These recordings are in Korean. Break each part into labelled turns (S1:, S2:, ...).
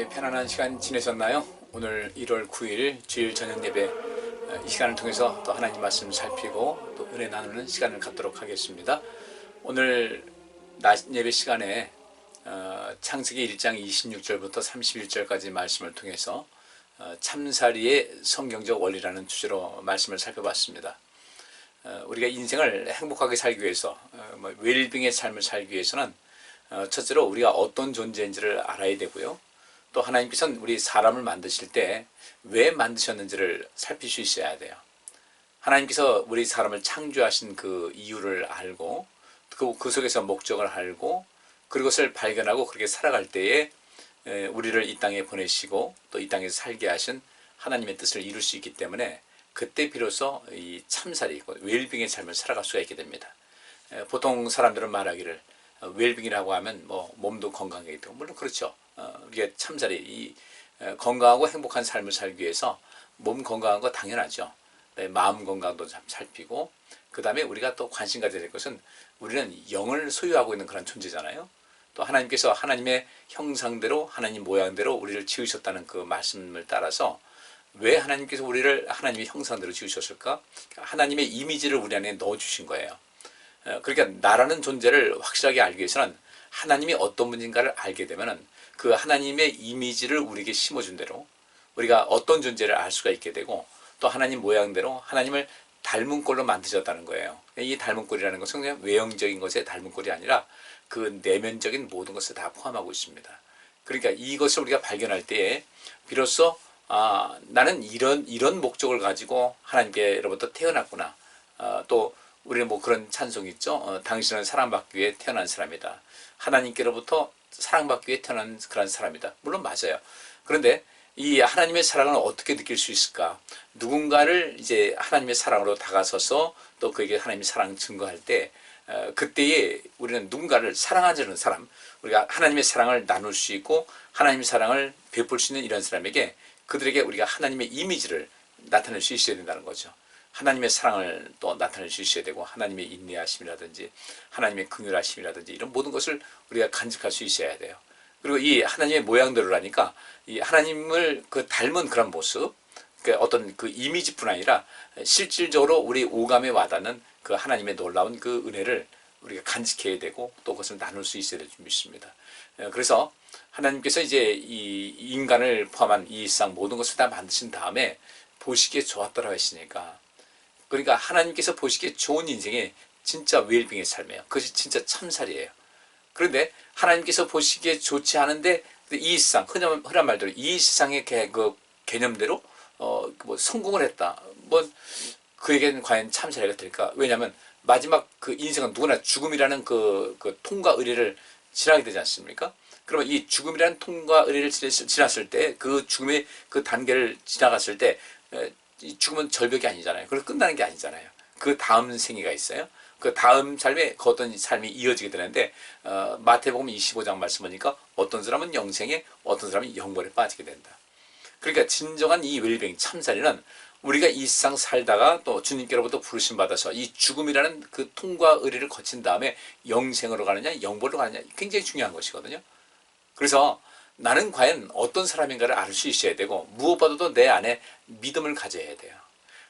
S1: 편안한 시간 지내셨나요? 오늘 1월 9일 주일 저녁 예배 이 시간을 통해서 또 하나님 말씀을 살피고 또 은혜 나누는 시간을 갖도록 하겠습니다. 오늘 낮 예배 시간에 창세기 1장 26절부터 31절까지 말씀을 통해서 참사리의 성경적 원리라는 주제로 말씀을 살펴봤습니다. 우리가 인생을 행복하게 살기 위해서 웰빙의 삶을 살기 위해서는 첫째로 우리가 어떤 존재인지를 알아야 되고요. 또 하나님께서는 우리 사람을 만드실 때 왜 만드셨는지를 살필 수 있어야 돼요. 하나님께서 우리 사람을 창조하신 그 이유를 알고 그 속에서 목적을 알고 그것을 발견하고 그렇게 살아갈 때에 우리를 이 땅에 보내시고 또 이 땅에서 살게 하신 하나님의 뜻을 이룰 수 있기 때문에 그때 비로소 이 참살이 있고 웰빙의 삶을 살아갈 수가 있게 됩니다. 보통 사람들은 말하기를 웰빙이라고 하면 몸도 건강하게 되고 물론 그렇죠. 우리가 참살이 이 건강하고 행복한 삶을 살기 위해서 몸 건강한 거 당연하죠. 마음 건강도 참 살피고 그 다음에 우리가 또 관심 가져야 될 것은 우리는 영을 소유하고 있는 그런 존재잖아요. 또 하나님께서 하나님의 형상대로 하나님 모양대로 우리를 지으셨다는 그 말씀을 따라서 왜 하나님께서 우리를 하나님의 형상대로 지으셨을까? 하나님의 이미지를 우리 안에 넣어주신 거예요. 그러니까 나라는 존재를 확실하게 알기 위해서는 하나님이 어떤 분인가를 알게 되면은 그 하나님의 이미지를 우리에게 심어준 대로 우리가 어떤 존재를 알 수가 있게 되고 또 하나님 모양대로 하나님을 닮은 꼴로 만드셨다는 거예요. 이 닮은 꼴이라는 것은 그냥 외형적인 것의 닮은 꼴이 아니라 그 내면적인 모든 것을 다 포함하고 있습니다. 그러니까 이것을 우리가 발견할 때에 비로소 나는 이런 목적을 가지고 하나님께로부터 태어났구나. 또 우리는 그런 찬송이 있죠. 당신은 사랑받기 위해 태어난 사람이다. 하나님께로부터 사랑받기 위해 태어난 그런 사람이다. 물론 맞아요. 그런데 이 하나님의 사랑을 어떻게 느낄 수 있을까? 누군가를 이제 하나님의 사랑으로 다가서서 또 그에게 하나님의 사랑을 증거할 때 그때에 우리는 누군가를 사랑하는 사람, 우리가 하나님의 사랑을 나눌 수 있고 하나님의 사랑을 베풀 수 있는 이런 사람에게 그들에게 우리가 하나님의 이미지를 나타낼 수 있어야 된다는 거죠. 하나님의 사랑을 또 나타낼 수 있어야 되고 하나님의 인내하심이라든지 하나님의 긍휼하심이라든지 이런 모든 것을 우리가 간직할 수 있어야 돼요. 그리고 이 하나님의 모양대로라니까 이 하나님을 그 닮은 그런 모습, 어떤 그 이미지뿐 아니라 실질적으로 우리 오감에 와닿는 그 하나님의 놀라운 그 은혜를 우리가 간직해야 되고 또 그것을 나눌 수 있어야 될 줄 믿습니다. 그래서 하나님께서 이제 이 인간을 포함한 이 세상 모든 것을 다 만드신 다음에 보시기에 좋았더라 하시니까 그러니까 하나님께서 보시기에 좋은 인생이 진짜 웰빙의 삶이에요. 그것이 진짜 참살이에요. 그런데 하나님께서 보시기에 좋지 않은데 이 세상 흔한 말대로 이 세상의 그 개념대로 성공을 했다. 그에게는 과연 참살이가 될까? 왜냐하면 마지막 그 인생은 누구나 죽음이라는 그 통과 의례를 지나게 되지 않습니까? 그러면 이 죽음이라는 통과 의례를 지났을 때 그 죽음의 그 단계를 지나갔을 때 이 죽음은 절벽이 아니잖아요. 그래서 끝나는 게 아니잖아요. 그 다음 생애가 있어요. 그 다음 삶에 그 어떤 삶이 이어지게 되는데 마태복음 25장 말씀 보니까 어떤 사람은 영생에 어떤 사람은 영벌에 빠지게 된다. 그러니까 진정한 이 웰빙 참살이는 우리가 이 세상 살다가 또 주님께로부터 부르심 받아서 이 죽음이라는 그 통과 의례를 거친 다음에 영생으로 가느냐 영벌로 가느냐 굉장히 중요한 것이거든요. 그래서 나는 과연 어떤 사람인가를 알 수 있어야 되고 무엇보다도 내 안에 믿음을 가져야 돼요.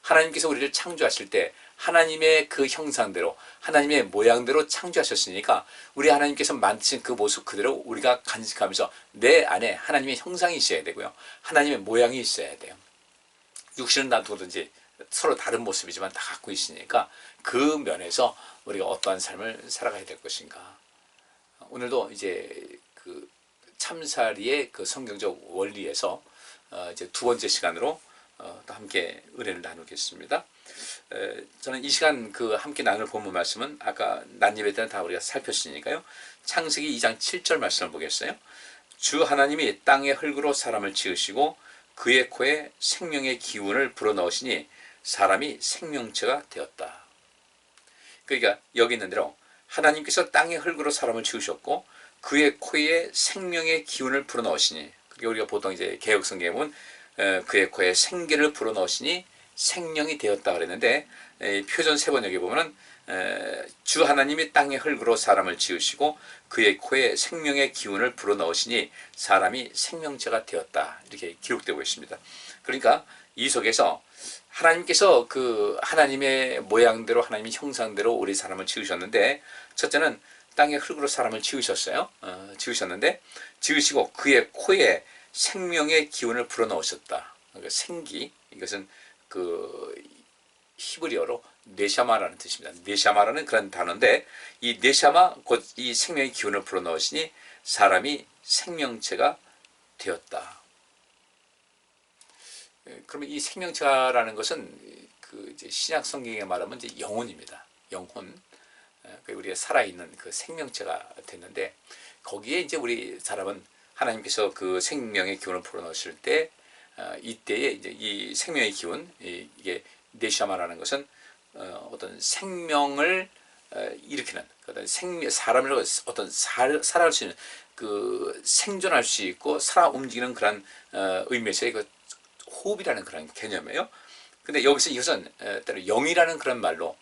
S1: 하나님께서 우리를 창조하실 때 하나님의 그 형상대로 하나님의 모양대로 창조하셨으니까 우리 하나님께서 만드신 그 모습 그대로 우리가 간직하면서 내 안에 하나님의 형상이 있어야 되고요. 하나님의 모양이 있어야 돼요. 육신은 놔두든지 서로 다른 모습이지만 다 갖고 있으니까 그 면에서 우리가 어떠한 삶을 살아가야 될 것인가. 오늘도 이제 그 참살이의 그 성경적 원리에서 이제 두 번째 시간으로 또 함께 은혜를 나누겠습니다. 저는 이 시간 그 함께 나눌 본문 말씀은 아까 낮 예배 때는 다 우리가 살폈으니까요. 창세기 2장 7절 말씀을 보겠어요. 주 하나님이 땅의 흙으로 사람을 지으시고 그의 코에 생명의 기운을 불어넣으시니 사람이 생명체가 되었다. 그러니까 여기 있는 대로 하나님께서 땅의 흙으로 사람을 지으셨고 그의 코에 생명의 기운을 불어넣으시니 그게 우리가 보통 이제 개역성경에 보면 그의 코에 생기를 불어넣으시니 생명이 되었다 그랬는데 표전 세번역에 보면은 주 하나님이 땅의 흙으로 사람을 지으시고 그의 코에 생명의 기운을 불어넣으시니 사람이 생명체가 되었다. 이렇게 기록되고 있습니다. 그러니까 이 속에서 하나님께서 그 하나님의 모양대로 하나님의 형상대로 우리 사람을 지으셨는데, 첫째는 땅의 흙으로 사람을 지으셨어요. 지으셨는데 지으시고 그의 코에 생명의 기운을 불어넣으셨다. 그러니까 생기, 이것은 그 히브리어로 네샤마라는 뜻입니다. 네샤마라는 그런 단어인데, 이 네샤마, 곧 이 생명의 기운을 불어넣으시니 사람이 생명체가 되었다. 그러면 이 생명체라는 것은 그 이제 신약 성경에 말하면 이제 영혼입니다. 영혼. 우리가 살아있는 그 생명체가 됐는데, 거기에 이제 우리 사람은 하나님께서 그 생명의 기운을 불어넣으실 때, 이때에 이제 이 생명의 기운, 이게 네샤마라는 것은 어떤 생명을 일으키는 어떤 사람이라고 어떤 살아갈 수 있는 그 생존할 수 있고 살아 움직이는 그런 의미에서의 그 호흡이라는 그런 개념이에요. 근데 여기서 이것은 때로 영이라는 그런 말로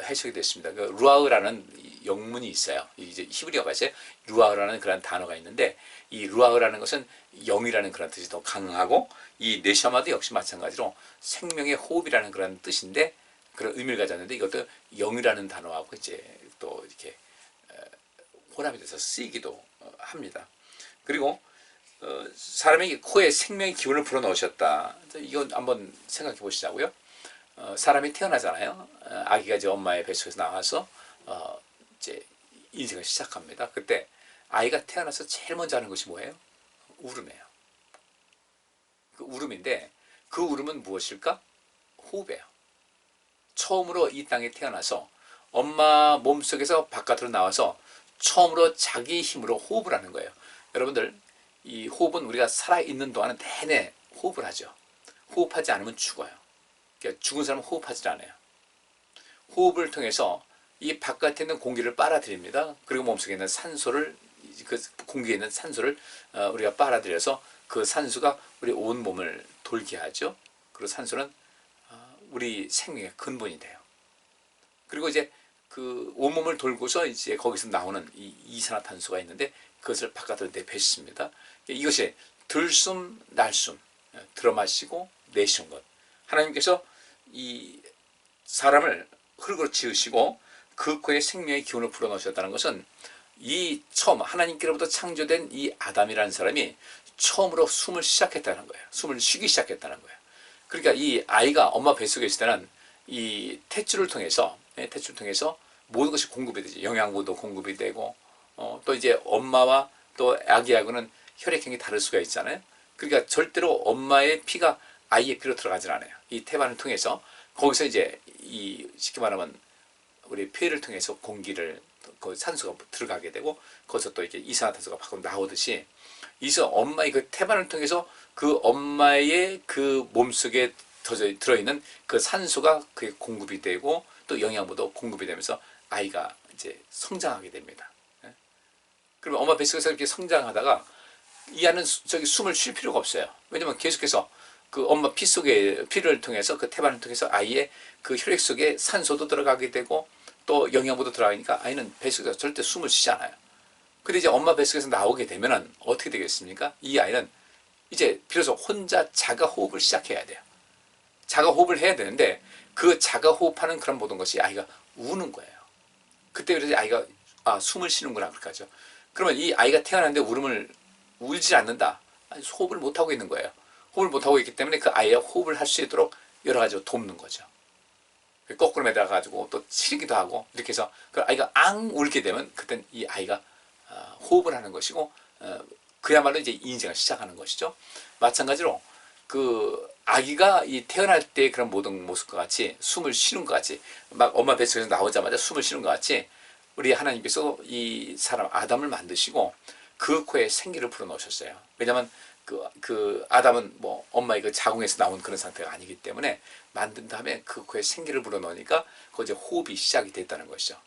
S1: 해석이 됐습니다. 그 루아흐라는 영문이 있어요. 이제 히브리어가에서 루아흐라는 그런 단어가 있는데, 이 루아흐라는 것은 영이라는 그런 뜻이 더 강하고, 이 네샤마도 역시 마찬가지로 생명의 호흡이라는 그런 뜻인데 그런 의미를 가졌는데, 이것도 영이라는 단어하고 이제 또 이렇게 혼합이 돼서 쓰이기도 합니다. 그리고 사람에게 코에 생명의 기운을 불어넣으셨다. 이건 한번 생각해 보시자고요. 사람이 태어나잖아요. 아기가 이제 엄마의 뱃속에서 나와서 이제 인생을 시작합니다. 그때 아이가 태어나서 제일 먼저 하는 것이 뭐예요? 울음이에요. 그 울음인데, 그 울음은 무엇일까? 호흡이에요. 처음으로 이 땅에 태어나서 엄마 몸속에서 바깥으로 나와서 처음으로 자기 힘으로 호흡을 하는 거예요. 여러분들, 이 호흡은 우리가 살아있는 동안은 내내 호흡을 하죠. 호흡하지 않으면 죽어요. 그러니까 죽은 사람은 호흡하지 않아요. 호흡을 통해서 이 바깥에 있는 공기를 빨아들입니다. 그리고 몸속에 있는 산소를, 그 공기에 있는 산소를 우리가 빨아들여서 그 산소가 우리 온 몸을 돌게 하죠. 그리고 산소는 우리 생명의 근본이 돼요. 그리고 이제 그 온몸을 돌고서 이제 거기서 나오는 이 이산화탄소가 있는데, 그것을 바깥으로 내뱉습니다. 이것이 들숨, 날숨, 들어마시고 내쉬는 것. 하나님께서 이 사람을 흙으로 지으시고 그 코에 생명의 기운을 불어넣으셨다는 것은, 이 처음 하나님께로부터 창조된 이 아담이라는 사람이 처음으로 숨을 시작했다는 거예요. 숨을 쉬기 시작했다는 거예요. 그러니까 이 아이가 엄마 뱃속에 있을 때는 이 탯줄을 통해서 모든 것이 공급이 되죠. 영양분도 공급이 되고, 또 이제 엄마와 또 아기하고는 혈액형이 다를 수가 있잖아요. 그러니까 절대로 엄마의 피가 아이의 피로 들어가질 않아요. 이 태반을 통해서 거기서 이제 이 쉽게 말하면 우리 폐를 통해서 공기를, 그 산소가 들어가게 되고, 거기서 또 이렇게 이산화탄소가 밖으로 나오듯이, 이서 엄마의 그 태반을 통해서 그 엄마의 그 몸속에 들어있는 그 산소가 그게 공급이 되고, 또 영양분도 공급이 되면서 아이가 이제 성장하게 됩니다. 그러면 엄마 뱃속에서 이렇게 성장하다가 이 안은 저기 숨을 쉴 필요가 없어요. 왜냐면 계속해서 그 엄마 피 속에, 피를 통해서 그 태반을 통해서 아이의 그 혈액 속에 산소도 들어가게 되고 또 영양분도 들어가니까 아이는 뱃속에서 절대 숨을 쉬지 않아요. 근데 이제 엄마 뱃속에서 나오게 되면은 어떻게 되겠습니까? 이 아이는 이제 비로소 혼자 자가 호흡을 시작해야 돼요. 자가 호흡을 해야 되는데, 그 자가 호흡하는 그런 모든 것이 아이가 우는 거예요. 그때 그래서 아이가 숨을 쉬는구나 그렇게 하죠. 그러면 이 아이가 태어났는데 울지 않는다. 호흡을 못하고 있는 거예요. 호흡을 못하고 있기 때문에 그 아이가 호흡을 할 수 있도록 여러 가지로 돕는 거죠. 거꾸로 매달아가지고 또 치르기도 하고, 이렇게 해서 그 아이가 앙 울게 되면 그땐 이 아이가 호흡을 하는 것이고, 그야말로 이제 인생을 시작하는 것이죠. 마찬가지로 그 아기가 이 태어날 때 그런 모든 모습과 같이 숨을 쉬는 것 같이, 막 엄마 뱃속에서 나오자마자 숨을 쉬는 것 같이, 우리 하나님께서 이 사람 아담을 만드시고 그 코에 생기를 불어넣으셨어요. 왜냐하면 그 아담은 뭐 엄마의 그 자궁에서 나온 그런 상태가 아니기 때문에, 만든 다음에 그 코에 생기를 불어넣으니까 그 이제 호흡이 시작이 됐다는 것이죠.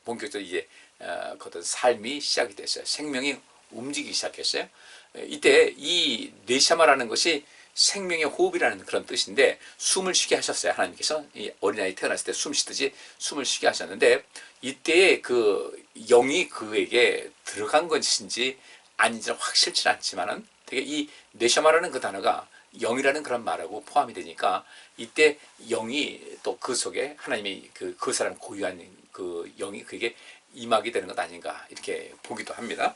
S1: 본격적으로 이제 그 어떤 삶이 시작이 됐어요. 생명이 움직이기 시작했어요. 이때 이 네샤마라는 것이 생명의 호흡이라는 그런 뜻인데 숨을 쉬게 하셨어요. 하나님께서 이 어린아이 태어났을 때 숨 쉬듯이 숨을 쉬게 하셨는데 이때에 그 영이 그에게 들어간 것인지 아닌지는 확실치 않지만은 되게 이 네샤마라는 그 단어가 영이라는 그런 말하고 포함이 되니까 이때 영이 또 그 속에 하나님이 그 사람 고유한 그 영이 그에게 임하게 되는 것 아닌가 이렇게 보기도 합니다.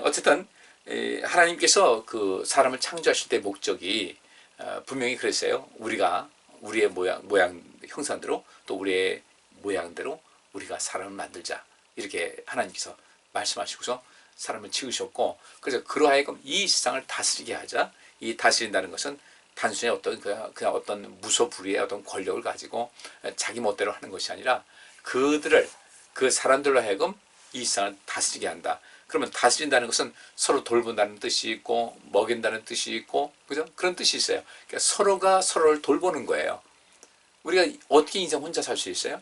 S1: 어쨌든 하나님께서 그 사람을 창조하실 때 목적이 분명히 그랬어요. 우리가 우리의 모양 형상대로 또 우리의 모양대로 우리가 사람을 만들자 이렇게 하나님께서 말씀하시고서 사람을 지으셨고 그래서 그러하여금 이 세상을 다스리게 하자. 이 다스린다는 것은 단순히 어떤 그냥 어떤 무소불위의 어떤 권력을 가지고 자기 멋대로 하는 것이 아니라 그들을 그 사람들로 하여금 이 세상을 다스리게 한다. 그러면 다스린다는 것은 서로 돌본다는 뜻이 있고 먹인다는 뜻이 있고 그죠? 그런 뜻이 있어요. 그러니까 서로가 서로를 돌보는 거예요. 우리가 어떻게 인생 혼자 살 수 있어요?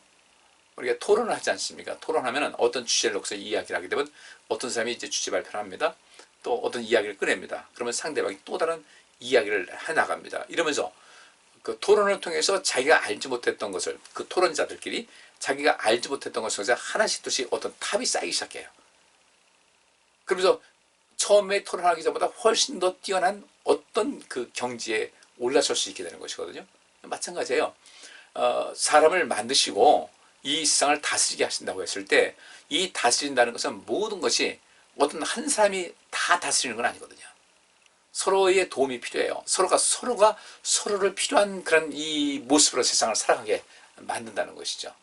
S1: 우리가 토론을 하지 않습니까? 토론하면 어떤 주제를 놓고서 이야기를 하게 되면 어떤 사람이 이제 주제 발표를 합니다. 또 어떤 이야기를 꺼냅니다. 그러면 상대방이 또 다른 이야기를 해나갑니다. 이러면서 그 토론을 통해서 자기가 알지 못했던 것을 그 토론자들끼리 자기가 알지 못했던 것을 하나씩 둘씩 어떤 탑이 쌓이기 시작해요. 그러면서 처음에 토론하기 전보다 훨씬 더 뛰어난 어떤 그 경지에 올라설 수 있게 되는 것이거든요. 마찬가지예요. 사람을 만드시고 이 세상을 다스리게 하신다고 했을 때 이 다스린다는 것은 모든 것이 어떤 한 사람이 다 다스리는 건 아니거든요. 서로의 도움이 필요해요. 서로가 서로를 필요한 그런 이 모습으로 세상을 살아가게 만든다는 것이죠.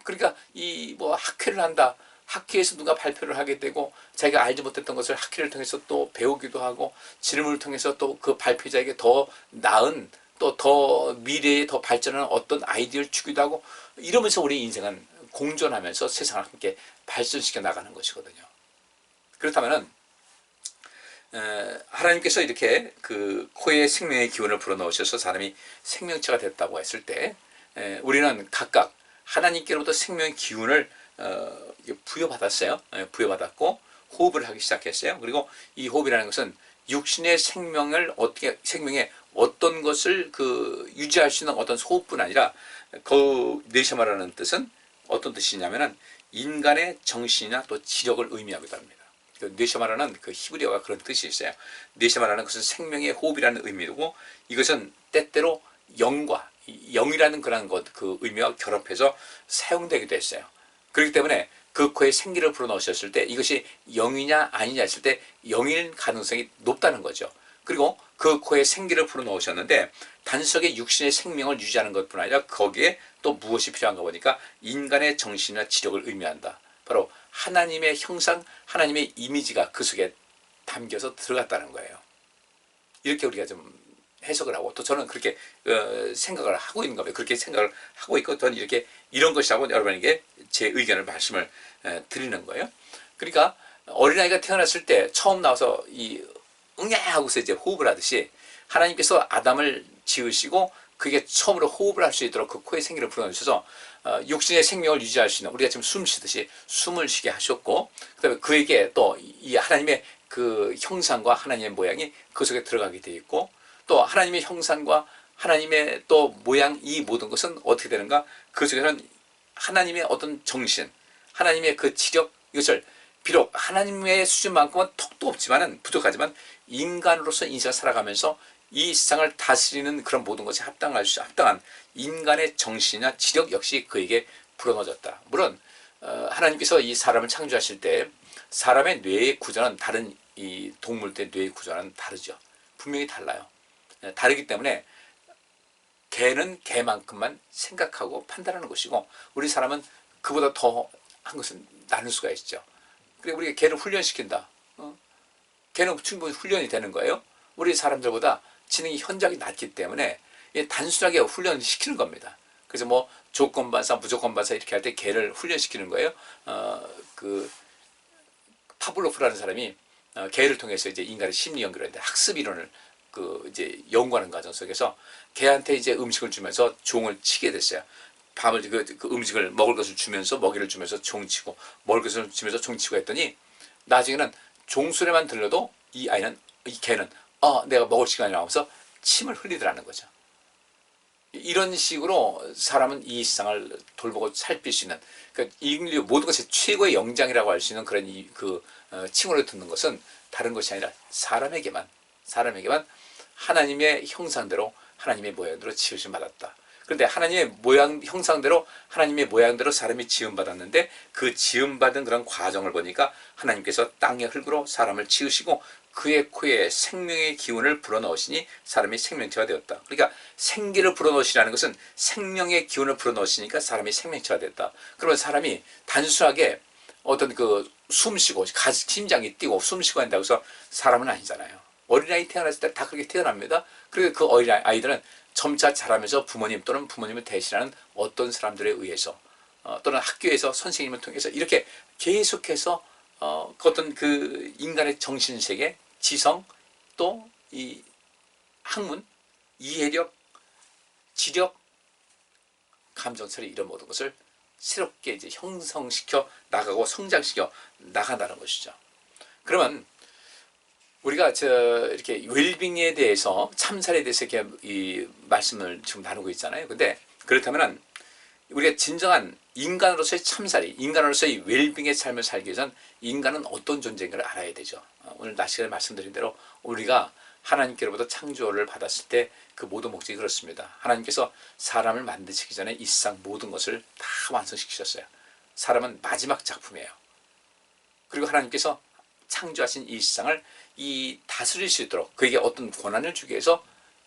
S1: 그러니까 이 뭐 학회를 한다. 학회에서 누가 발표를 하게 되고 자기가 알지 못했던 것을 학회를 통해서 또 배우기도 하고 질문을 통해서 또 그 발표자에게 더 나은 또 더 미래에 더 발전하는 어떤 아이디어를 주기도 하고 이러면서 우리 인생은 공존하면서 세상을 함께 발전시켜 나가는 것이거든요. 그렇다면은 하나님께서 이렇게 그 코에 생명의 기운을 불어넣으셔서 사람이 생명체가 됐다고 했을 때 우리는 각각 하나님께로부터 생명의 기운을 부여받았어요. 부여받았고 호흡을 하기 시작했어요. 그리고 이 호흡이라는 것은 육신의 생명의 어떤 것을 그 유지할 수 있는 어떤 호흡뿐 아니라 그 네샤마라는 뜻은 어떤 뜻이냐면은 인간의 정신이나 또 지력을 의미하기도 합니다. 그 네샤마라는 그 히브리어가 그런 뜻이 있어요. 네샤마라는 것은 생명의 호흡이라는 의미고 이것은 때때로 영이라는 그런 것 그 의미와 결합해서 사용되기도 했어요. 그렇기 때문에 그 코에 생기를 불어넣으셨을 때 이것이 영이냐 아니냐 했을 때 영일 가능성이 높다는 거죠. 그리고 그 코에 생기를 불어넣으셨는데 단속의 육신의 생명을 유지하는 것뿐 아니라 거기에 또 무엇이 필요한가 보니까 인간의 정신이나 지력을 의미한다. 바로 하나님의 형상, 하나님의 이미지가 그 속에 담겨서 들어갔다는 거예요. 이렇게 우리가 좀 해석을 하고 또 저는 그렇게 생각을 하고 있는 겁니다. 그렇게 생각을 하고 있고 저는 이런 것이라고 여러분에게 제 의견을 말씀을 드리는 거예요. 그러니까 어린아이가 태어났을 때 처음 나와서 이 응애 하고서 이제 호흡을 하듯이 하나님께서 아담을 지으시고 그게 처음으로 호흡을 할 수 있도록 그 코에 생기를 불어넣으셔서 육신의 생명을 유지할 수 있는 우리가 지금 숨 쉬듯이 숨을 쉬게 하셨고 그다음에 그에게 또 이 하나님의 그 형상과 하나님의 모양이 그 속에 들어가게 되어 있고 또 하나님의 형상과 하나님의 또 모양 이 모든 것은 어떻게 되는가? 그 속에는 하나님의 어떤 정신, 하나님의 그 지력 이것을 비록 하나님의 수준만큼은 턱도 없지만은 부족하지만 인간으로서 인생을 살아가면서 이 세상을 다스리는 그런 모든 것이 합당한 인간의 정신이나 지력 역시 그에게 불어넣어졌다. 물론 하나님께서 이 사람을 창조하실 때 사람의 뇌의 구조는 다른 이 동물들의 뇌의 구조는 다르죠. 분명히 달라요. 다르기 때문에 개는 개만큼만 생각하고 판단하는 것이고 우리 사람은 그보다 더 한 것은 나눌 수가 있죠. 그리고 우리가 개를 훈련시킨다. 개는 충분히 훈련이 되는 거예요. 우리 사람들보다 지능이 현저하게 낮기 때문에 단순하게 훈련시키는 겁니다. 그래서 뭐 조건반사, 무조건반사 이렇게 할 때 개를 훈련시키는 거예요. 그 파블로프라는 사람이 개를 통해서 이제 인간의 심리 연구를 했는데 학습 이론을 그 이제 연구하는 과정 속에서 개한테 이제 음식을 주면서 종을 치게 됐어요. 밤을 그 음식을 먹을 것을 주면서 먹이를 주면서 종 치고 먹을 것을 주면서 종 치고 했더니 나중에는 종소리만 들려도 이 개는 내가 먹을 시간이 나오면서 침을 흘리더라는 거죠. 이런 식으로 사람은 이 세상을 돌보고 살필 수 있는, 그러니까 인류 모든 것의 최고의 영장이라고 할 수 있는 그런 칭호를 듣는 것은 다른 것이 아니라 사람에게만 하나님의 형상대로, 하나님의 모양대로 지으심 받았다. 그런데 하나님의 형상대로, 하나님의 모양대로 사람이 지음받았는데, 그 지음받은 그런 과정을 보니까 하나님께서 땅의 흙으로 사람을 지으시고 그의 코에 생명의 기운을 불어넣으시니 사람이 생명체가 되었다. 그러니까 생기를 불어넣으시라는 것은 생명의 기운을 불어넣으시니까 사람이 생명체가 됐다. 그러면 사람이 단순하게 어떤 숨쉬고 심장이 뛰고 숨쉬고 한다고 해서 사람은 아니잖아요. 어린아이 태어났을 때 다 그렇게 태어납니다. 그리고 그 어린아이들은 점차 자라면서 부모님 또는 부모님을 대신하는 어떤 사람들에 의해서 또는 학교에서 선생님을 통해서 이렇게 계속해서 어떤 그 인간의 정신세계, 지성, 또 이 학문, 이해력, 지력, 감정처리 이런 모든 것을 새롭게 이제 형성시켜 나가고 성장시켜 나간다는 것이죠. 그러면 우리가 이렇게 웰빙에 대해서, 참살에 대해서 이렇게 이 말씀을 지금 나누고 있잖아요. 근데 그렇다면은 우리가 진정한 인간으로서의 참살이, 인간으로서의 웰빙의 삶을 살기 위해서는 인간은 어떤 존재인가를 알아야 되죠. 오늘 낮시간에 말씀드린 대로 우리가 하나님께로부터 창조를 받았을 때 그 모든 목적이 그렇습니다. 하나님께서 사람을 만드시기 전에 이 세상 모든 것을 다 완성시키셨어요. 사람은 마지막 작품이에요. 그리고 하나님께서 창조하신 이 세상을 다스릴 수 있도록 그에게 어떤 권한을 주기 위해서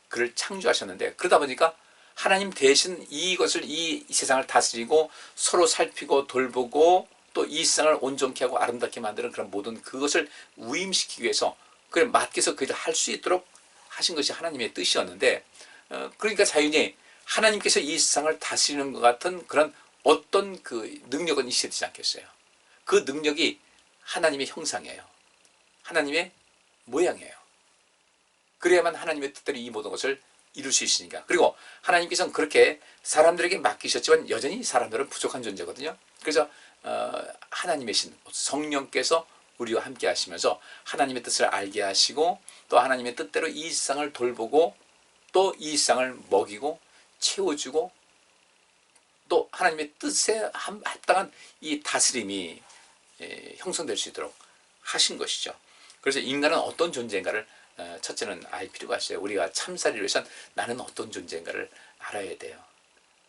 S1: 그를 창조하셨는데, 그러다 보니까 하나님 대신 이것을, 이 세상을 다스리고 서로 살피고 돌보고 또 이 세상을 온전케 하고 아름답게 만드는 그런 모든 그것을 위임시키기 위해서, 그걸 맡겨서 그를 할 수 있도록 하신 것이 하나님의 뜻이었는데, 그러니까 자연히 하나님께서 이 세상을 다스리는 것 같은 그런 어떤 그 능력은 있어야 되지 않겠어요? 그 능력이 하나님의 형상이에요. 하나님의 모양이에요. 그래야만 하나님의 뜻대로 이 모든 것을 이룰 수 있으니까. 그리고 하나님께서는 그렇게 사람들에게 맡기셨지만 여전히 사람들은 부족한 존재거든요. 그래서 하나님의 신 성령께서 우리와 함께 하시면서 하나님의 뜻을 알게 하시고 또 하나님의 뜻대로 이 세상을 돌보고 또 이 세상을 먹이고 채워주고 또 하나님의 뜻에 합당한 이 다스림이 형성될 수 있도록 하신 것이죠. 그래서 인간은 어떤 존재인가를 첫째는 알 필요가 있어요. 우리가 참살이를 위해서는 나는 어떤 존재인가를 알아야 돼요.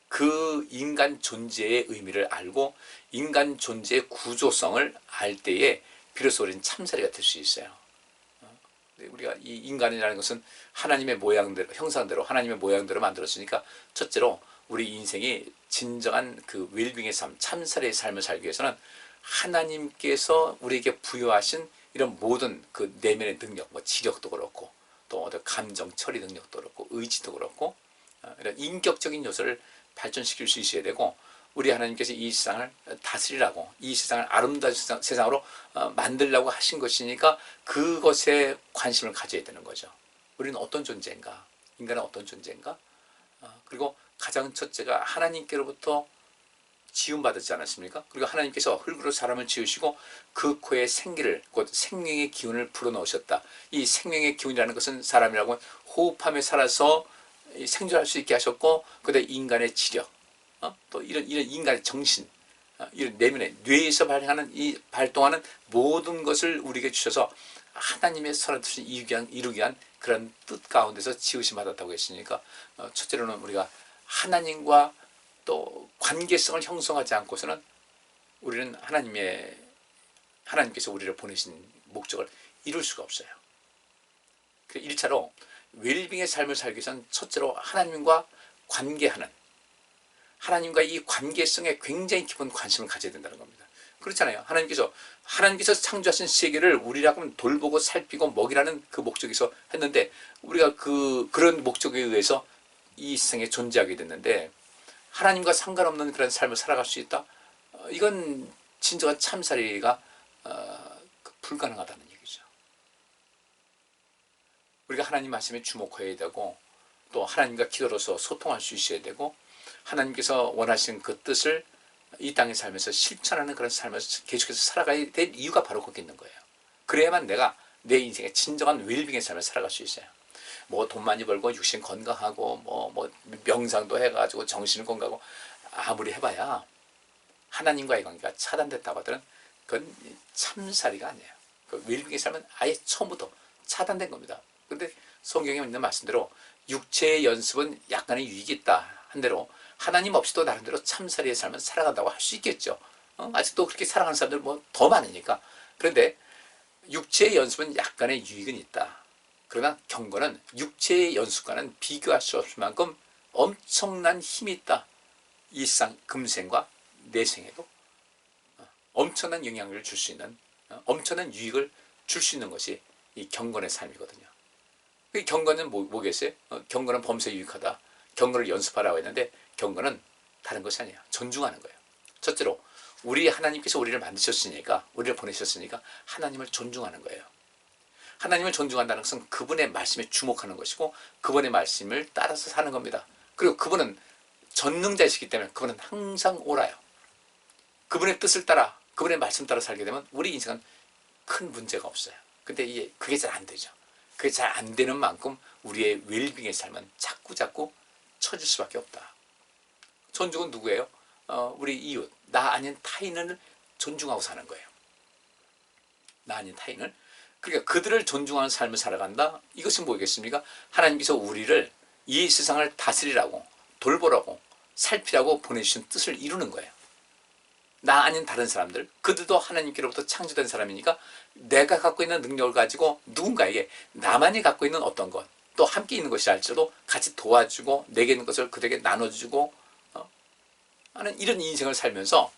S1: 그 인간 존재의 의미를 알고 인간 존재의 구조성을 알 때에 비로소 우리는 참살이가 될 수 있어요. 우리가 이 인간이라는 것은 하나님의 모양대로, 형상대로, 하나님의 모양대로 만들었으니까 첫째로 우리 인생이 진정한 그 웰빙의 삶, 참살의 삶을 살기 위해서는 하나님께서 우리에게 부여하신 이런 모든 그 내면의 능력, 뭐 지력도 그렇고 또 어떤 감정 처리 능력도 그렇고 의지도 그렇고 이런 인격적인 요소를 발전시킬 수 있어야 되고, 우리 하나님께서 이 세상을 다스리라고, 이 세상을 아름다운 세상으로 만들려고 하신 것이니까 그것에 관심을 가져야 되는 거죠. 우리는 어떤 존재인가? 인간은 어떤 존재인가? 그리고 가장 첫째가 하나님께로부터 지음받았지 않았습니까? 그리고 하나님께서 흙으로 사람을 지으시고 그 코에 생기를, 곧 생명의 기운을 불어넣으셨다. 이 생명의 기운이라는 것은 사람이라고 호흡하며 살아서 생존할 수 있게 하셨고, 그다음에 인간의 지력, 또 이런 인간의 정신, 이런 내면의 뇌에서 발동하는 모든 것을 우리에게 주셔서 하나님의 선한 뜻을 이루기 위한 그런 뜻 가운데서 지으심 받았다고 했으니까, 첫째로는 우리가 하나님과 또 관계성을 형성하지 않고서는 우리는 하나님께서 우리를 보내신 목적을 이룰 수가 없어요. 1차로 웰빙의 삶을 살기 위해서는 첫째로 하나님과 관계하는, 하나님과 이 관계성에 굉장히 깊은 관심을 가져야 된다는 겁니다. 그렇잖아요. 하나님께서 창조하신 세계를 우리라고 돌보고 살피고 먹이라는 그 목적에서 했는데, 우리가 그런 목적에 의해서 이 세상에 존재하게 됐는데 하나님과 상관없는 그런 삶을 살아갈 수 있다? 이건 진정한 참살이가 불가능하다는 얘기죠. 우리가 하나님 말씀에 주목해야 되고 또 하나님과 기도로서 소통할 수 있어야 되고, 하나님께서 원하시는 그 뜻을 이 땅에 살면서 실천하는 그런 삶을 계속해서 살아가야 될 이유가 바로 거기 있는 거예요. 그래야만 내가 내 인생의 진정한 웰빙의 삶을 살아갈 수 있어요. 뭐 돈 많이 벌고 육신 건강하고 뭐 명상도 해가지고 정신 건강하고 아무리 해봐야 하나님과의 관계가 차단됐다고 하더라도 그건 참사리가 아니에요. 그 웰빙의 삶은 아예 처음부터 차단된 겁니다. 근데 성경에 있는 말씀대로 육체의 연습은 약간의 유익이 있다 한 대로 하나님 없이도 나름대로 참사리의 삶을 살아간다고 할 수 있겠죠. 아직도 그렇게 살아가는 사람들 뭐 더 많으니까. 그런데 육체의 연습은 약간의 유익은 있다. 그러나 경건은 육체의 연습과는 비교할 수 없을 만큼 엄청난 힘이 있다. 일상 금생과 내생에도 엄청난 영향을 줄 수 있는, 엄청난 유익을 줄 수 있는 것이 이 경건의 삶이거든요. 경건은 뭐겠어요? 경건은 범사에 유익하다. 경건을 연습하라고 했는데 경건은 다른 것이 아니에요. 존중하는 거예요. 첫째로 우리 하나님께서 우리를 만드셨으니까, 우리를 보내셨으니까 하나님을 존중하는 거예요. 하나님을 존중한다는 것은 그분의 말씀에 주목하는 것이고 그분의 말씀을 따라서 사는 겁니다. 그리고 그분은 전능자이시기 때문에 그분은 항상 옳아요. 그분의 뜻을 따라, 그분의 말씀 따라 살게 되면 우리 인생은 큰 문제가 없어요. 근데 그게 잘 안 되죠. 그게 잘 안 되는 만큼 우리의 웰빙의 삶은 자꾸 처질 수밖에 없다. 존중은 누구예요? 우리 이웃, 나 아닌 타인을 존중하고 사는 거예요. 나 아닌 타인을. 그러니까 그들을 존중하는 삶을 살아간다. 이것은 뭐겠습니까? 하나님께서 우리를 이 세상을 다스리라고, 돌보라고, 살피라고 보내주신 뜻을 이루는 거예요. 나 아닌 다른 사람들, 그들도 하나님께로부터 창조된 사람이니까 내가 갖고 있는 능력을 가지고 누군가에게 나만이 갖고 있는 어떤 것, 또 함께 있는 것이 알지라도 같이 도와주고 내게 있는 것을 그들에게 나눠주고 하는 이런 인생을 살면서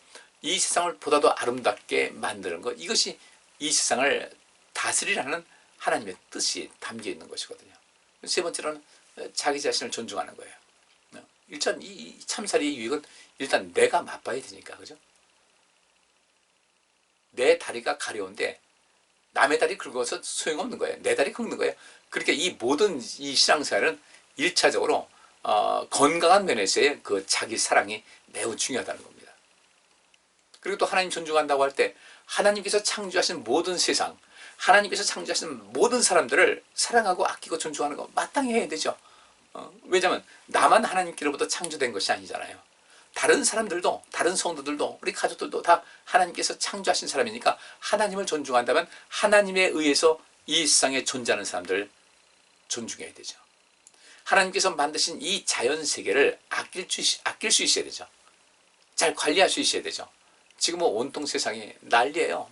S1: 이 세상을 보다도 아름답게 만드는 것, 이것이 이 세상을 다스리라는 하나님의 뜻이 담겨 있는 것이거든요. 세 번째로는 자기 자신을 존중하는 거예요. 일단 이 참사리의 유익은 일단 내가 맛봐야 되니까, 그죠? 내 다리가 가려운데 남의 다리 긁어서 소용없는 거예요. 내 다리 긁는 거예요. 그러니까 이 모든 이 신앙생활은 1차적으로 건강한 면에서의 그 자기 사랑이 매우 중요하다는 겁니다. 그리고 또 하나님 존중한다고 할 때 하나님께서 창조하신 모든 세상, 하나님께서 창조하신 모든 사람들을 사랑하고 아끼고 존중하는 거 마땅히 해야 되죠. 왜냐하면 나만 하나님께로부터 창조된 것이 아니잖아요. 다른 사람들도, 다른 성도들도, 우리 가족들도 다 하나님께서 창조하신 사람이니까 하나님을 존중한다면 하나님에 의해서 이 세상에 존재하는 사람들을 존중해야 되죠. 하나님께서 만드신 이 자연 세계를 아낄 수 있어야 되죠. 잘 관리할 수 있어야 되죠. 지금은 온통 세상이 난리예요.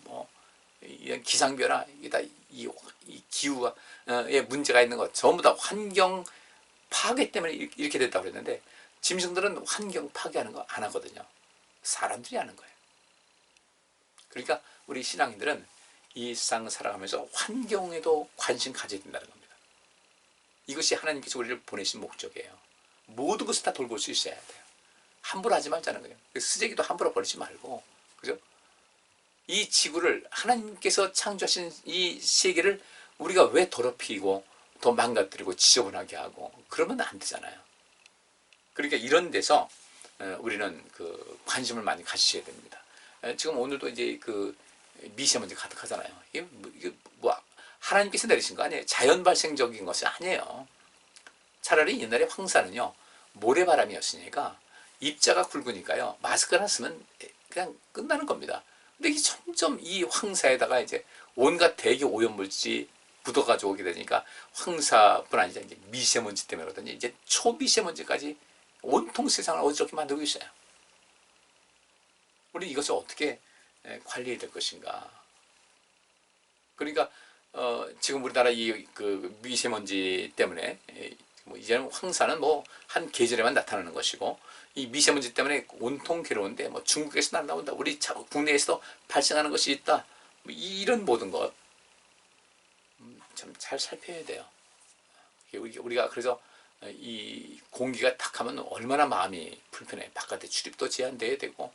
S1: 이런 기상변화, 이 기후가 문제가 있는 것, 전부 다 환경 파괴 때문에 이렇게 됐다고 그랬는데 짐승들은 환경 파괴하는 거 안 하거든요. 사람들이 하는 거예요. 그러니까 우리 신앙인들은 이 세상 살아가면서 환경에도 관심 가져야 된다는 겁니다. 이것이 하나님께서 우리를 보내신 목적이에요. 모든 것을 다 돌볼 수 있어야 돼요. 함부로 하지 말자는 거예요. 쓰레기도 함부로 버리지 말고, 그죠? 이 지구를 하나님께서 창조하신 이 세계를 우리가 왜 더럽히고 더 망가뜨리고 지저분하게 하고 그러면 안 되잖아요. 그러니까 이런 데서 우리는 그 관심을 많이 가지셔야 됩니다. 지금 오늘도 이제 그 미세먼지 가득하잖아요. 이게 뭐 하나님께서 내리신 거 아니에요. 자연 발생적인 것이 아니에요. 차라리 옛날에 황사는요, 모래바람이었으니까 입자가 굵으니까요, 마스크를 쓰면 그냥 끝나는 겁니다. 근데 이게 점점 이 황사에다가 이제 온갖 대기 오염물질이 묻어가지고 오게 되니까 황사뿐 아니라 이제 미세먼지 때문에 그러더니 이제 초미세먼지까지 온통 세상을 어지럽게 만들고 있어요. 우리 이것을 어떻게 관리해야 될 것인가? 그러니까 지금 우리나라 이 그 미세먼지 때문에 이제는 황사는 뭐 한 계절에만 나타나는 것이고 이 미세먼지 때문에 온통 괴로운데 뭐 중국에서 나온다, 우리 국내에서도 발생하는 것이 있다. 뭐 이런 모든 것 참 잘 살펴야 돼요. 우리가 그래서 이 공기가 탁하면 얼마나 마음이 불편해. 바깥에 출입도 제한돼야 되고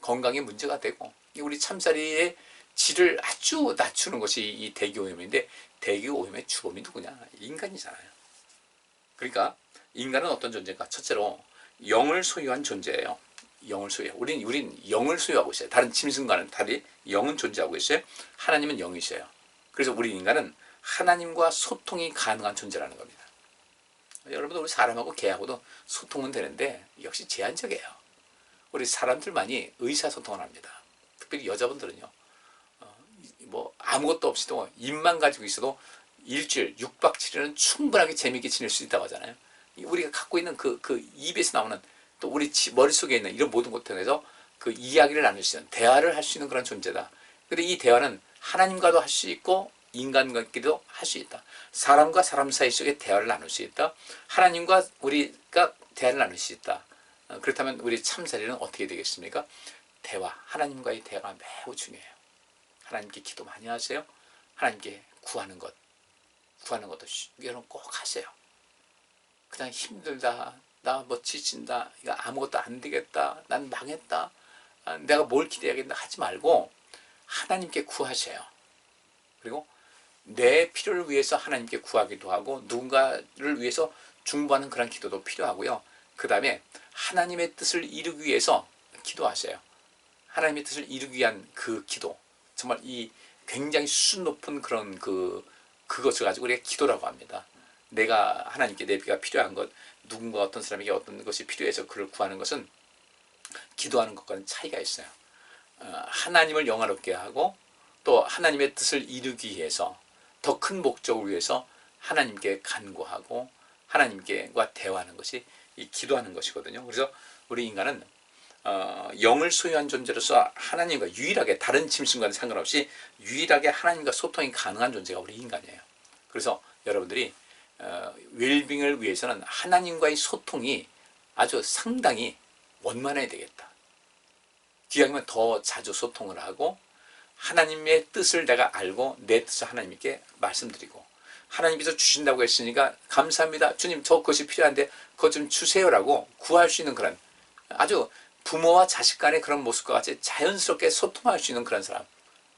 S1: 건강에 문제가 되고, 우리 참사리의 질을 아주 낮추는 것이 이 대기오염인데 대기오염의 주범이 누구냐? 인간이잖아요. 그러니까 인간은 어떤 존재인가? 첫째로 영을 소유한 존재예요. 영을 소유해요. 우린 영을 소유하고 있어요. 다른 짐승과는 달리 영은 존재하고 있어요. 하나님은 영이셔요. 그래서 우리 인간은 하나님과 소통이 가능한 존재라는 겁니다. 여러분, 우리 사람하고 개하고도 소통은 되는데 역시 제한적이에요. 우리 사람들만이 의사소통을 합니다. 특별히 여자분들은요, 뭐 아무것도 없이도 입만 가지고 있어도 일주일 6박 7일은 충분하게 재미있게 지낼 수 있다고 하잖아요. 우리가 갖고 있는 그 입에서 나오는, 또 우리 머릿속에 있는 이런 모든 것들에 대해서 그 이야기를 나눌 수 있는, 대화를 할 수 있는 그런 존재다. 근데 이 대화는 하나님과도 할 수 있고 인간과도 할 수 있다. 사람과 사람 사이 속에 대화를 나눌 수 있다. 하나님과 우리가 대화를 나눌 수 있다. 그렇다면 우리 참사리는 어떻게 되겠습니까? 대화, 하나님과의 대화가 매우 중요해요. 하나님께 기도 많이 하세요. 하나님께 구하는 것도 여러분 꼭 하세요. 그냥 힘들다, 나 뭐 지친다, 이거 아무것도 안 되겠다, 난 망했다, 내가 뭘 기대해야겠다 하지 말고 하나님께 구하세요. 그리고 내 필요를 위해서 하나님께 구하기도 하고 누군가를 위해서 중보하는 그런 기도도 필요하고요. 그 다음에 하나님의 뜻을 이루기 위해서 기도하세요. 하나님의 뜻을 이루기 위한 그 기도, 정말 이 굉장히 수준 높은 그런 그것을 가지고 우리가 기도라고 합니다. 내가 하나님께 내가 필요한 것, 누군가 어떤 사람에게 어떤 것이 필요해서 그를 구하는 것은 기도하는 것과는 차이가 있어요. 하나님을 영화롭게 하고 또 하나님의 뜻을 이루기 위해서 더 큰 목적을 위해서 하나님께 간구하고 하나님께와 대화하는 것이 이 기도하는 것이거든요. 그래서 우리 인간은 영을 소유한 존재로서 하나님과 유일하게, 다른 짐승과는 상관없이 유일하게 하나님과 소통이 가능한 존재가 우리 인간이에요. 그래서 여러분들이 웰빙을 위해서는 하나님과의 소통이 아주 상당히 원만해야 되겠다. 기왕이면 더 자주 소통을 하고 하나님의 뜻을 내가 알고 내 뜻을 하나님께 말씀드리고, 하나님께서 주신다고 했으니까 감사합니다, 주님 저 것이 필요한데 그것 좀 주세요라고 구할 수 있는 그런, 아주 부모와 자식 간의 그런 모습과 같이 자연스럽게 소통할 수 있는 그런 사람,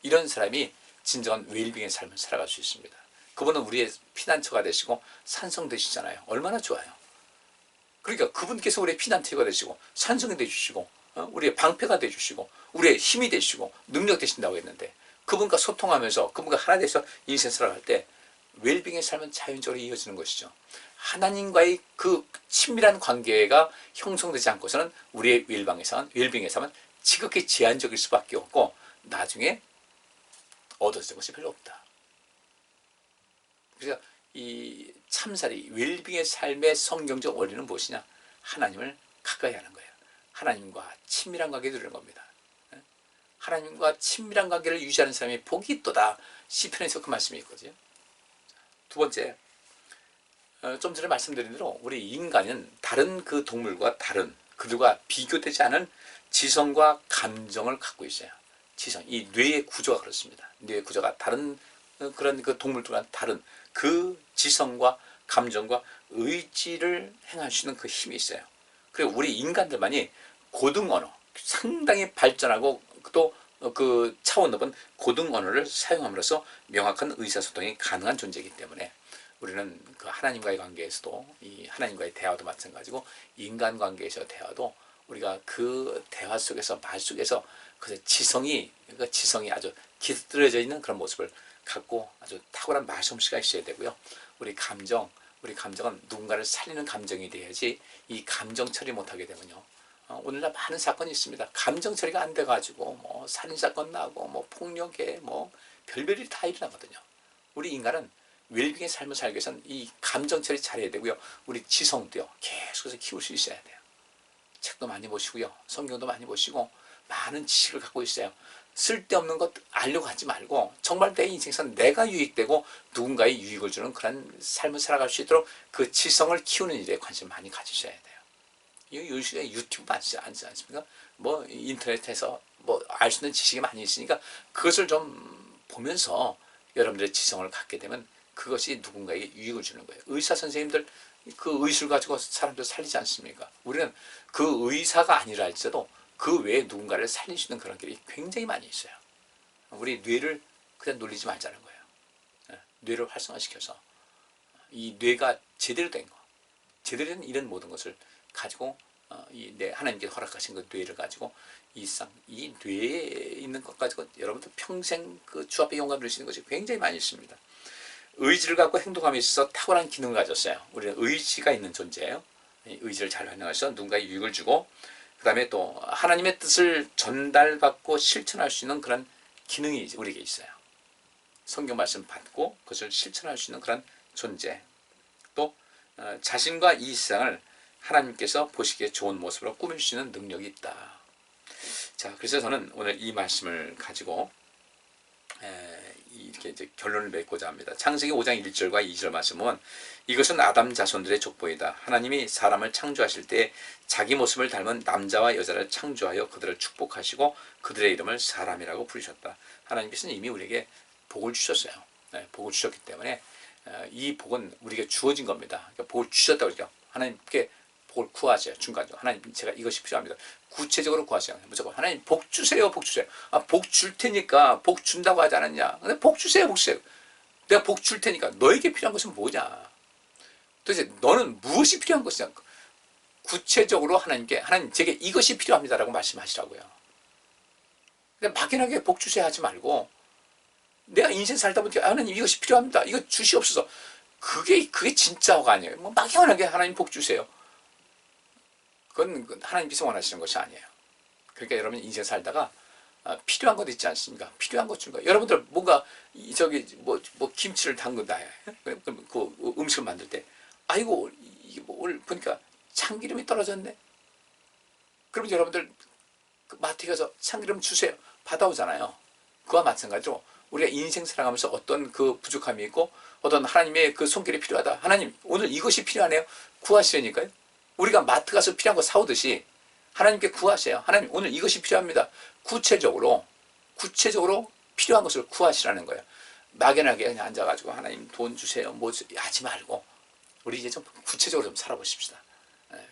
S1: 이런 사람이 진정한 웰빙의 삶을 살아갈 수 있습니다. 그분은 우리의 피난처가 되시고 산성 되시잖아요. 얼마나 좋아요. 그러니까 그분께서 우리의 피난처가 되시고 산성이 되주시고 우리의 방패가 되주시고 우리의 힘이 되시고 능력 되신다고 했는데, 그분과 소통하면서 그분과 하나 돼서 인생 살아갈 때 웰빙의 삶은 자연적으로 이어지는 것이죠. 하나님과의 그 친밀한 관계가 형성되지 않고서는 우리의 웰빙의 삶은 지극히 제한적일 수밖에 없고 나중에 얻어지는 것이 별로 없다. 그래서 이 참살이 웰빙의 삶의 성경적 원리는 무엇이냐? 하나님을 가까이 하는 거예요. 하나님과 친밀한 관계를 누리는 겁니다. 하나님과 친밀한 관계를 유지하는 사람이 복이 있도다. 시편에서 그 말씀이 있거든요. 두 번째, 좀 전에 말씀드린 대로 우리 인간은 다른 그 동물과 다른, 그들과 비교되지 않은 지성과 감정을 갖고 있어요. 지성, 이 뇌의 구조가 그렇습니다. 뇌의 구조가 다른 그런 그 동물들과 다른 그 지성과 감정과 의지를 행할 수 있는 그 힘이 있어요. 그리고 우리 인간들만이 고등 언어, 상당히 발전하고 또 그 차원 높은 고등 언어를 사용함으로써 명확한 의사소통이 가능한 존재이기 때문에 우리는 그 하나님과의 관계에서도, 이 하나님과의 대화도 마찬가지고 인간관계에서 대화도 우리가 그 대화 속에서, 말 속에서 그 지성이 아주 깃들여져 있는 그런 모습을 갖고 아주 탁월한 말솜씨가 있어야 되고요. 우리 감정은 누군가를 살리는 감정이 돼야지, 이 감정 처리 못하게 되면요, 오늘날 많은 사건이 있습니다. 감정 처리가 안 돼가지고 뭐 살인사건 나고 뭐 폭력에 뭐 별별일이 다 일어나거든요. 우리 인간은 웰빙의 삶을 살기 위해서는 이 감정 처리 잘해야 되고요. 우리 지성도요, 계속해서 키울 수 있어야 돼요. 책도 많이 보시고요, 성경도 많이 보시고 많은 지식을 갖고 있어요. 쓸데없는 것 알려고 하지 말고 정말 내 인생에서 내가 유익되고 누군가의 유익을 주는 그런 삶을 살아갈 수 있도록 그 지성을 키우는 일에 관심 많이 가지셔야 돼요. 요즘에 유튜브 많지 않습니까? 뭐 인터넷에서 뭐 알 수 있는 지식이 많이 있으니까 그것을 좀 보면서 여러분들의 지성을 갖게 되면 그것이 누군가에게 유익을 주는 거예요. 의사 선생님들 그 의술 가지고 사람들 살리지 않습니까? 우리는 그 의사가 아니라 할지라도 그 외에 누군가를 살릴 수 있는 그런 길이 굉장히 많이 있어요. 우리 뇌를 그냥 놀리지 말자는 거예요. 뇌를 활성화시켜서 이 뇌가 제대로 된 거, 제대로 된 이런 모든 것을 가지고 이 하나님께 허락하신 그 뇌를 가지고 이 세상, 이 뇌에 있는 것 가지고 여러분들 평생 그 주 앞에 용감을 누리시는 것이 굉장히 많이 있습니다. 의지를 갖고 행동함에 있어서 탁월한 기능을 가졌어요. 우리는 의지가 있는 존재예요. 의지를 잘 활용해서 누군가에 유익을 주고, 그 다음에 또 하나님의 뜻을 전달받고 실천할 수 있는 그런 기능이 우리에게 있어요. 성경 말씀 받고 그것을 실천할 수 있는 그런 존재. 또 자신과 이 세상을 하나님께서 보시기에 좋은 모습으로 꾸밀 수 있는 능력이 있다. 자, 그래서 저는 오늘 이 말씀을 가지고 이렇게 이제 결론을 맺고자 합니다. 창세기 5장 1절과 2절 말씀은 이것은 아담 자손들의 족보이다. 하나님이 사람을 창조하실 때 자기 모습을 닮은 남자와 여자를 창조하여 그들을 축복하시고 그들의 이름을 사람이라고 부르셨다. 하나님께서는 이미 우리에게 복을 주셨어요. 복을 주셨기 때문에 이 복은 우리에게 주어진 겁니다. 그러니까 복을 주셨다고 그러죠. 하나님께 복을 구하세요. 중간적으로. 하나님, 제가 이것이 필요합니다. 구체적으로 구하세요. 무조건 하나님 복 주세요. 복 주세요. 복 줄 테니까 복 준다고 하지 않았냐. 근데 복 주세요. 복 주세요. 내가 복 줄 테니까 너에게 필요한 것은 뭐냐. 도대체 너는 무엇이 필요한 것이냐. 구체적으로 하나님께 하나님 제게 이것이 필요합니다라고 말씀하시라고요. 근데 막연하게 복 주세요 하지 말고 내가 인생 살다 보니까 하나님 이것이 필요합니다. 이거 주시옵소서. 그게 진짜가 아니에요. 뭐 막연하게 하나님 복 주세요. 그건 하나님께서 원하시는 것이 아니에요. 그러니까 여러분 인생 살다가 필요한 것 있지 않습니까? 필요한 것 주는 거예요. 여러분들 뭔가 뭐 김치를 담근다. 그 음식을 만들 때 아이고 이게 뭐 오늘 보니까 참기름이 떨어졌네. 그러면 여러분들 그 마트에 가서 참기름 주세요. 받아오잖아요. 그와 마찬가지로 우리가 인생 살아가면서 어떤 그 부족함이 있고 어떤 하나님의 그 손길이 필요하다. 하나님 오늘 이것이 필요하네요. 구하시라니까요. 우리가 마트 가서 필요한 거 사오듯이 하나님께 구하세요. 하나님 오늘 이것이 필요합니다. 구체적으로 필요한 것을 구하시라는 거예요. 막연하게 그냥 앉아가지고 하나님 돈 주세요. 뭐 하지 말고 우리 이제 좀 구체적으로 좀 살아보십시다.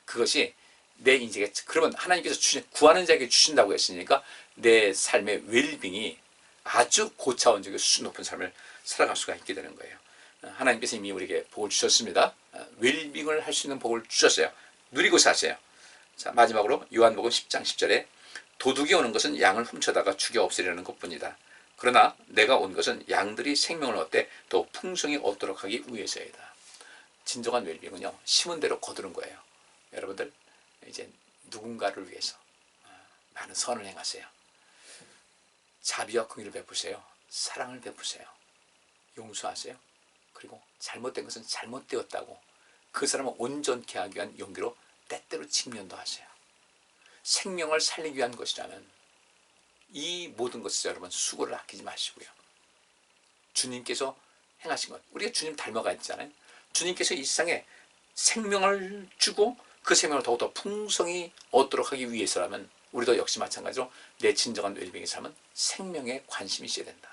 S1: 그것이 내 인생에 그러면 하나님께서 구하는 자에게 주신다고 했으니까 내 삶의 웰빙이 아주 고차원적이고 수준 높은 삶을 살아갈 수가 있게 되는 거예요. 하나님께서 이미 우리에게 복을 주셨습니다. 웰빙을 할 수 있는 복을 주셨어요. 누리고 사세요. 자, 마지막으로 요한복음 10장 10절에 도둑이 오는 것은 양을 훔쳐다가 죽여 없애려는 것뿐이다. 그러나 내가 온 것은 양들이 생명을 얻되 더 풍성히 얻도록 하기 위해서이다. 진정한 웰빙은요, 심은 대로 거두는 거예요. 여러분들 이제 누군가를 위해서 많은 선을 행하세요. 자비와 긍휼을 베푸세요. 사랑을 베푸세요. 용서하세요. 그리고 잘못된 것은 잘못되었다고 그 사람을 온전케 하기 위한 용기로 때때로 직면도 하세요. 생명을 살리기 위한 것이라면 이 모든 것을 여러분 수고를 아끼지 마시고요. 주님께서 행하신 것, 우리가 주님 닮아가 있잖아요. 주님께서 이 세상에 생명을 주고 그 생명을 더욱더 풍성히 얻도록 하기 위해서라면 우리도 역시 마찬가지로 내 진정한 웰빙의 삶은 생명에 관심이 있어야 된다.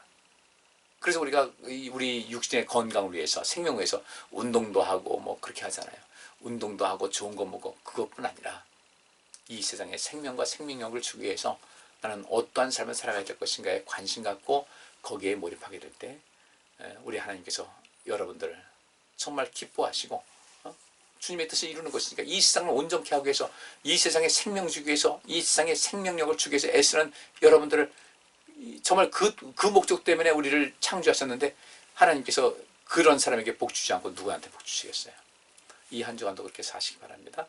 S1: 그래서 우리가 우리 육신의 건강을 위해서 생명을 위해서 운동도 하고 뭐 그렇게 하잖아요. 운동도 하고 좋은 거 먹고 그것뿐 아니라 이 세상에 생명과 생명력을 주기 위해서 나는 어떠한 삶을 살아가야 될 것인가에 관심 갖고 거기에 몰입하게 될 때 우리 하나님께서 여러분들 정말 기뻐하시고 주님의 뜻을 이루는 것이니까 이 세상을 온전케 하기 위해서 이 세상에 생명 주기 위해서 이 세상에 생명력을 주기 위해서 애쓰는 여러분들을 정말 그 목적 때문에 우리를 창조하셨는데 하나님께서 그런 사람에게 복 주지 않고 누구한테 복 주시겠어요? 이 한 주간도 그렇게 사시기 바랍니다.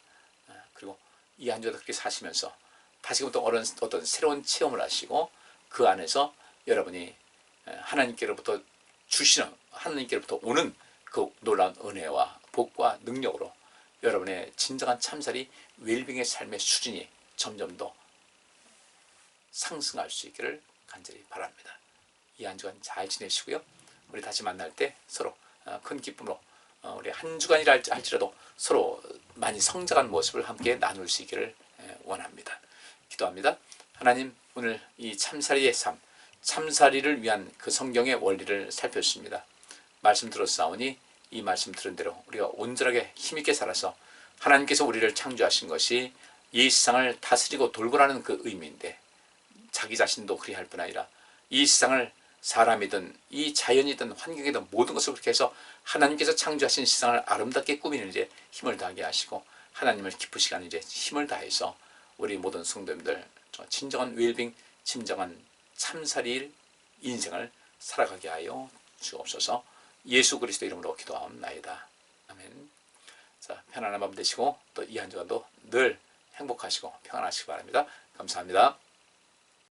S1: 그리고 이 한 주간도 그렇게 사시면서 다시금 또 어떤 새로운 체험을 하시고 그 안에서 여러분이 하나님께로부터 주시는 하나님께로부터 오는 그 놀라운 은혜와 복과 능력으로 여러분의 진정한 참살이 웰빙의 삶의 수준이 점점 더 상승할 수 있기를 간절히 바랍니다. 이 한 주간 잘 지내시고요. 우리 다시 만날 때 서로 큰 기쁨으로 우리 한 주간이라 할지라도 서로 많이 성장한 모습을 함께 나눌 수 있기를 원합니다. 기도합니다. 하나님, 오늘 이 참살이의 삶, 참살이를 위한 그 성경의 원리를 살폈습니다. 말씀 들었사오니 이 말씀 들은 대로 우리가 온전하게 힘있게 살아서 하나님께서 우리를 창조하신 것이 이 세상을 다스리고 돌보라는 그 의미인데 자기 자신도 그리할 뿐 아니라 이 세상을 사람이든 이 자연이든 환경이든 모든 것을 그렇게 해서 하나님께서 창조하신 세상을 아름답게 꾸미는 일에 힘을 다하게 하시고 하나님을 기쁘시게 하는 일에 힘을 다해서 우리 모든 성도님들 진정한 웰빙, 진정한 참살이일 인생을 살아가게 하여 주옵소서. 예수 그리스도 이름으로 기도하옵나이다. 아멘. 자, 편안한 밤 되시고 또 이 한 주간도 늘 행복하시고 평안하시기 바랍니다. 감사합니다.